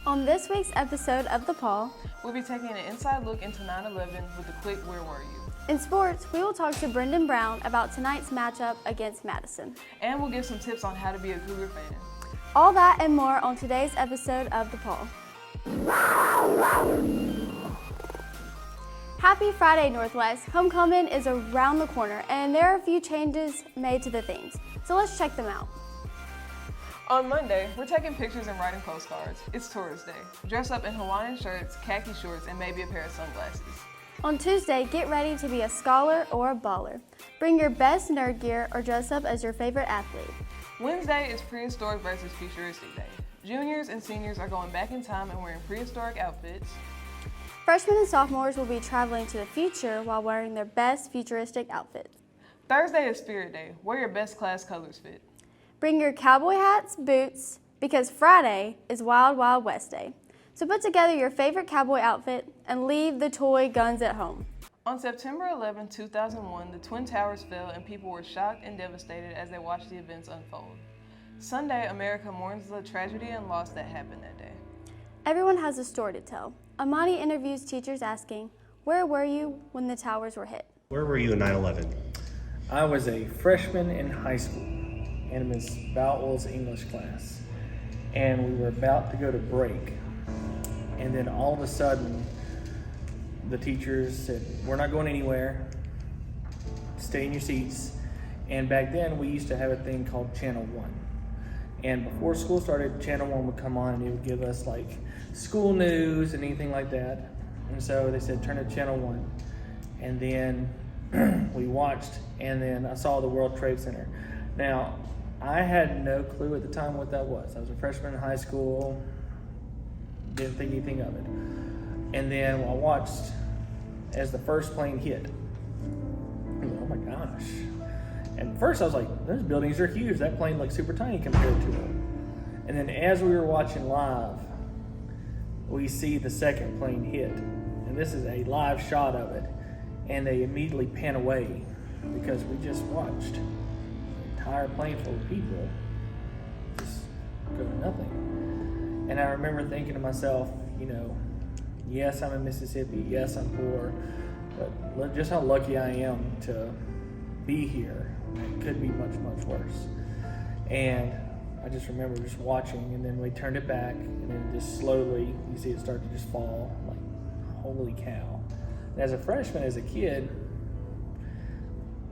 On this week's episode of The Paw, we'll be taking an inside look into 9/11 with a quick Where Were You? In sports, we will talk to Brendan Brown about tonight's matchup against Madison. And we'll give some tips on how to be a Cougar fan. All that and more on today's episode of The Paw. Happy Friday, Northwest. Homecoming is around the corner, and there are a few changes made to the themes. So let's check them out. On Monday, we're taking pictures and writing postcards. It's Tourist Day. Dress up in Hawaiian shirts, khaki shorts, and maybe a pair of sunglasses. On Tuesday, get ready to be a scholar or a baller. Bring your best nerd gear or dress up as your favorite athlete. Wednesday is Prehistoric versus Futuristic Day. Juniors and seniors are going back in time and wearing prehistoric outfits. Freshmen and sophomores will be traveling to the future while wearing their best futuristic outfits. Thursday is Spirit Day. Wear your best class colors fit. Bring your cowboy hats, boots, because Friday is Wild Wild West Day. So put together your favorite cowboy outfit and leave the toy guns at home. On September 11, 2001, the Twin Towers fell and people were shocked and devastated as they watched the events unfold. Sunday, America mourns the tragedy and loss that happened that day. Everyone has a story to tell. Amani interviews teachers asking, where were you when the towers were hit? Where were you in 9/11? I was a freshman in high school in Ms. Bowell's English class, and we were about to go to break, and then all of a sudden the teachers said, we're not going anywhere, stay in your seats. And back then we used to have a thing called Channel 1, and before school started, Channel 1 would come on and it would give us like school news and anything like that. And so they said turn to Channel 1, and then we watched, and then I saw the World Trade Center. Now, I had no clue at the time what that was. I was a freshman in high school, didn't think anything of it. And then I watched as the first plane hit. I went, oh my gosh. And first I was like, those buildings are huge. That plane looks super tiny compared to them. And then as we were watching live, we see the second plane hit. And this is a live shot of it. And they immediately pan away because we just watched entire plane full of people just go to nothing. And I remember thinking to myself, you know, yes, I'm in Mississippi, yes, I'm poor, but look just how lucky I am to be here. It could be much, much worse. And I just remember just watching, and then we turned it back, and then just slowly you see it start to just fall, like, holy cow. And as a freshman, as a kid,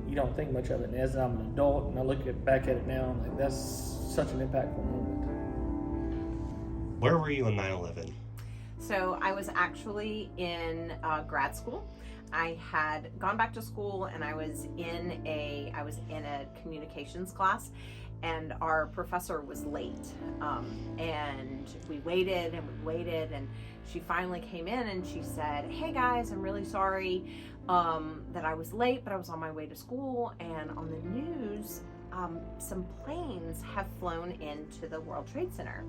you don't think much of it. And as I'm an adult and I look back at it now, I'm like, that's such an impactful moment. Where were you in 9/11? So I was actually in grad school. I had gone back to school, and I was in a communications class, and our professor was late. And we waited and she finally came in and she said, hey guys, I'm really sorry that I was late, but I was on my way to school, and on the news, some planes have flown into the World Trade Center.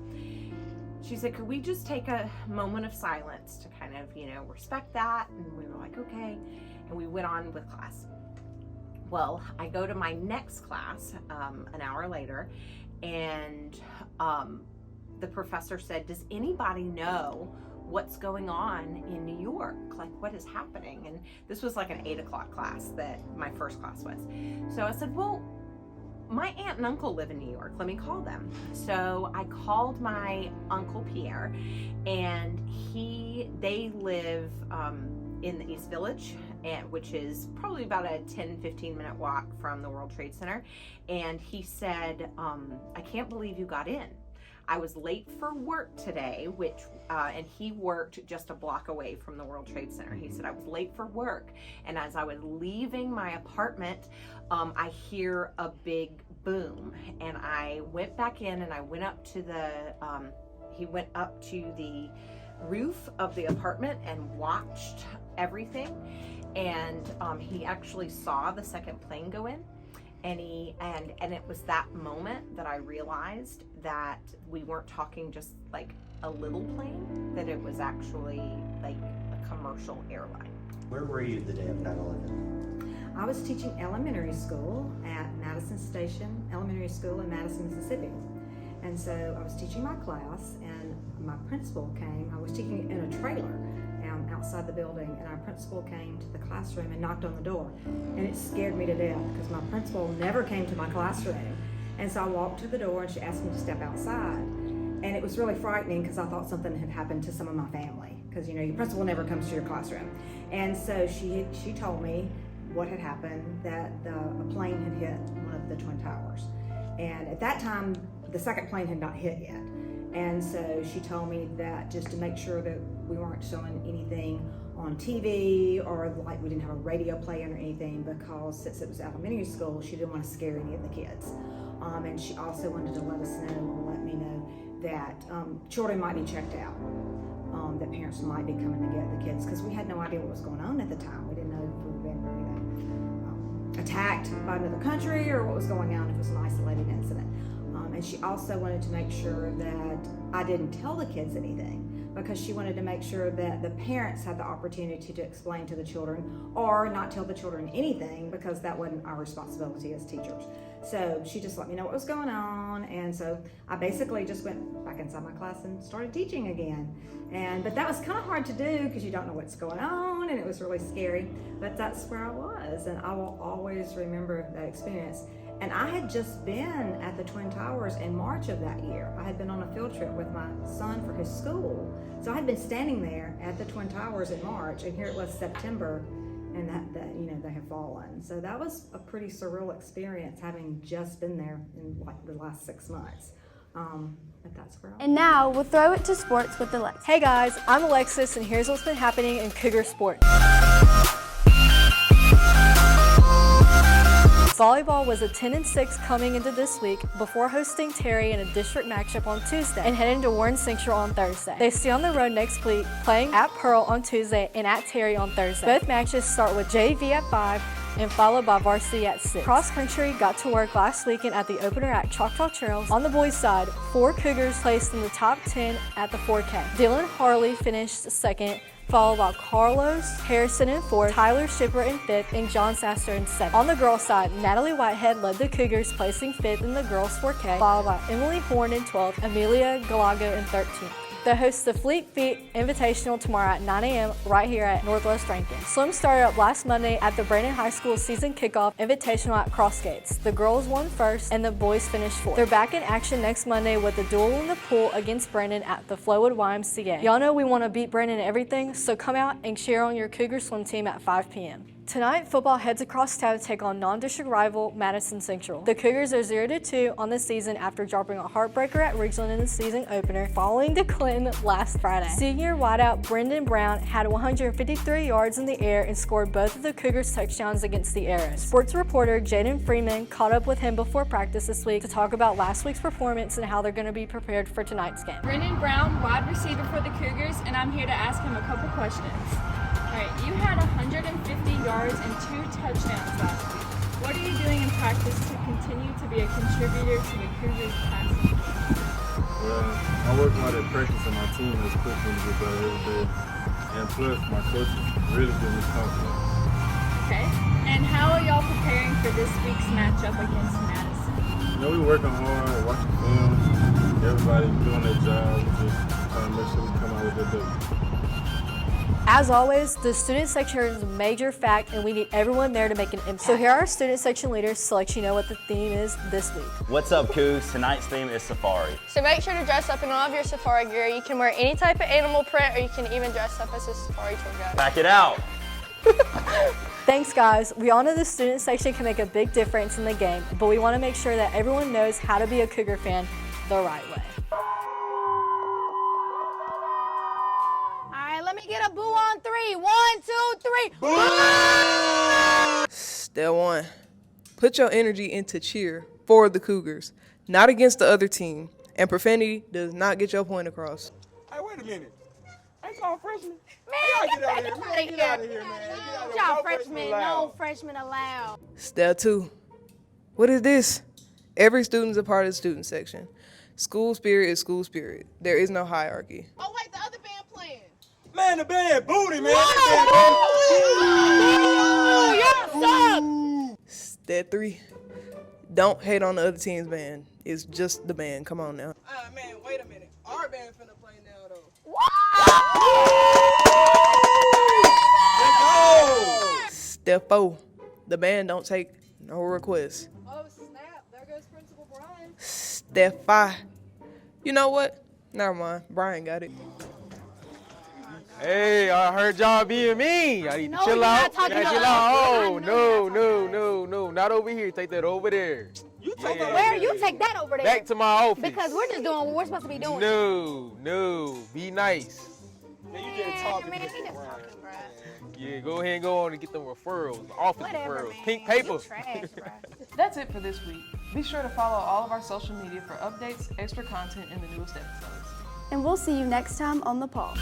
She said, could we just take a moment of silence to kind of, respect that? And we were like, okay. And we went on with class. Well, I go to my next class an hour later, and the professor said, does anybody know what's going on in New York? Like, what is happening? And this was like an 8 o'clock class that my first class was. So I said, well, my aunt and uncle live in New York. Let me call them. So I called my Uncle Pierre, and they live in the East Village, which is probably about a 10-15 minute walk from the World Trade Center. And he said, I can't believe you got in. I was late for work today, and he worked just a block away from the World Trade Center. He said, I was late for work, and as I was leaving my apartment, I hear a big boom, and I went back in, and I went up to he went up to the roof of the apartment and watched everything, and he actually saw the second plane go in. And it was that moment that I realized that we weren't talking just like a little plane, that it was actually like a commercial airline. Where were you the day of 9/11? I was teaching elementary school at Madison Station Elementary School in Madison, Mississippi. And so I was teaching my class, and my principal came. I was teaching in a trailer outside the building, and our principal came to the classroom and knocked on the door. And it scared me to death because my principal never came to my classroom. And so I walked to the door, and she asked me to step outside. And it was really frightening because I thought something had happened to some of my family, because you know your principal never comes to your classroom. And so she told me what had happened, that a plane had hit one of the Twin Towers. And at that time, the second plane had not hit yet. And so she told me that just to make sure that we weren't showing anything on TV, or like we didn't have a radio playing or anything, because since it was elementary school, she didn't want to scare any of the kids. And she also wanted to let us know, or let me know, that children might be checked out, that parents might be coming to get the kids, because we had no idea what was going on at the time. We didn't know if we were being, attacked by another country or what was going on, if it was an isolated incident. And she also wanted to make sure that I didn't tell the kids anything, because she wanted to make sure that the parents had the opportunity to explain to the children, or not tell the children anything, because that wasn't our responsibility as teachers. So she just let me know what was going on, and so I basically just went back inside my class and started teaching again. But that was kind of hard to do because you don't know what's going on, and it was really scary, but that's where I was, and I will always remember that experience. And I had just been at the Twin Towers in March of that year. I had been on a field trip with my son for his school. So I had been standing there at the Twin Towers in March, and here it was September, and that they have fallen. So that was a pretty surreal experience, having just been there in like the last 6 months. But that's where I was. And now we'll throw it to sports with Alexis. Hey guys, I'm Alexis, and here's what's been happening in Cougar Sports. Volleyball was a 10-6 coming into this week before hosting Terry in a district matchup on Tuesday and heading to Warren Central on Thursday. They stay on the road next week, playing at Pearl on Tuesday and at Terry on Thursday. Both matches start with JV at 5 and followed by varsity at 6. Cross country got to work last weekend at the opener at Choctaw Trails. On the boys' side, 4 Cougars placed in the top 10 at the 4K. Dylan Harley finished second, followed by Carlos Harrison in 4th, Tyler Shipper in 5th, and John Sasser in 7th. On the girls' side, Natalie Whitehead led the Cougars, placing 5th in the girls' 4K, followed by Emily Horn in 12th, Amelia Galago in 13th. They host the Fleet Feet Invitational tomorrow at 9 a.m. right here at Northwest Rankin. Swim started up last Monday at the Brandon High School season kickoff invitational at Crossgates. The girls won first and the boys finished 4th. They're back in action next Monday with a duel in the pool against Brandon at the Flowood YMCA. Y'all know we want to beat Brandon in everything, so come out and cheer on your Cougar swim team at 5 p.m. Tonight, football heads across town to take on non-district rival Madison Central. The Cougars are 0-2 on the season after dropping a heartbreaker at Ridgeland in the season opener, falling to Clinton last Friday. Senior wideout Brendan Brown had 153 yards in the air and scored both of the Cougars' touchdowns against the Arrows. Sports reporter Jaden Freeman caught up with him before practice this week to talk about last week's performance and how they're going to be prepared for tonight's game. Brendan Brown, wide receiver for the Cougars, and I'm here to ask him a couple questions. All right, you had 150 yards and 2 touchdowns last week. What are you doing in practice to continue to be a contributor to the Cougars' passing game? Well, I work hard at practice, and my team has pushed me to get better every day. And plus, my coaches really give me confidence. Okay, and how are y'all preparing for this week's matchup against Madison? You know, we're working hard, watching film, everybody doing their job, just trying to make sure we come out with a good day. As always, the student section is a major fact and we need everyone there to make an impact. So here are our student section leaders to let you know what the theme is this week. What's up, Cougs? Tonight's theme is safari. So make sure to dress up in all of your safari gear. You can wear any type of animal print, or you can even dress up as a safari tour guide. Pack it out. Thanks, guys. We all know the student section can make a big difference in the game, but we want to make sure that everyone knows how to be a Cougar fan the right way. Let me get a boo on 3. 1, 2, 3. Boo! Step 1. Put your energy into cheer for the Cougars, not against the other team. And profanity does not get your point across. Hey, wait a minute. Ain't y'all freshmen? Man, get out of here. Get out of here, man. Y'all freshmen, no freshmen allowed. Step 2. What is this? Every student is a part of the student section. School spirit is school spirit. There is no hierarchy. Oh, wait, the other band playing. Man, the band booty, man. Y'all suck. Step 3. Don't hate on the other team's band. It's just the band. Come on now. Man, wait a minute. Our band finna play now, though. Let's go! Step 4. The band don't take no requests. Oh, snap. There goes Principal Brian. Step 5. You know what? Never mind. Brian got it. Hey, I heard y'all being mean. I need to No, chill you're out. not talking Gotta chill about out. us. Oh, I know you're no. Not over here. Take that over there. You take that where? You take that over there. Back to my office. Because we're just doing what we're supposed to be doing. No. Be nice. Man, he just talking, bruh. Yeah, go ahead and go on and get them referrals, office Whatever, referrals, man. pink paper. You trash, bruh. That's it for this week. Be sure to follow all of our social media for updates, extra content, and the newest episodes. And we'll see you next time on The Paw.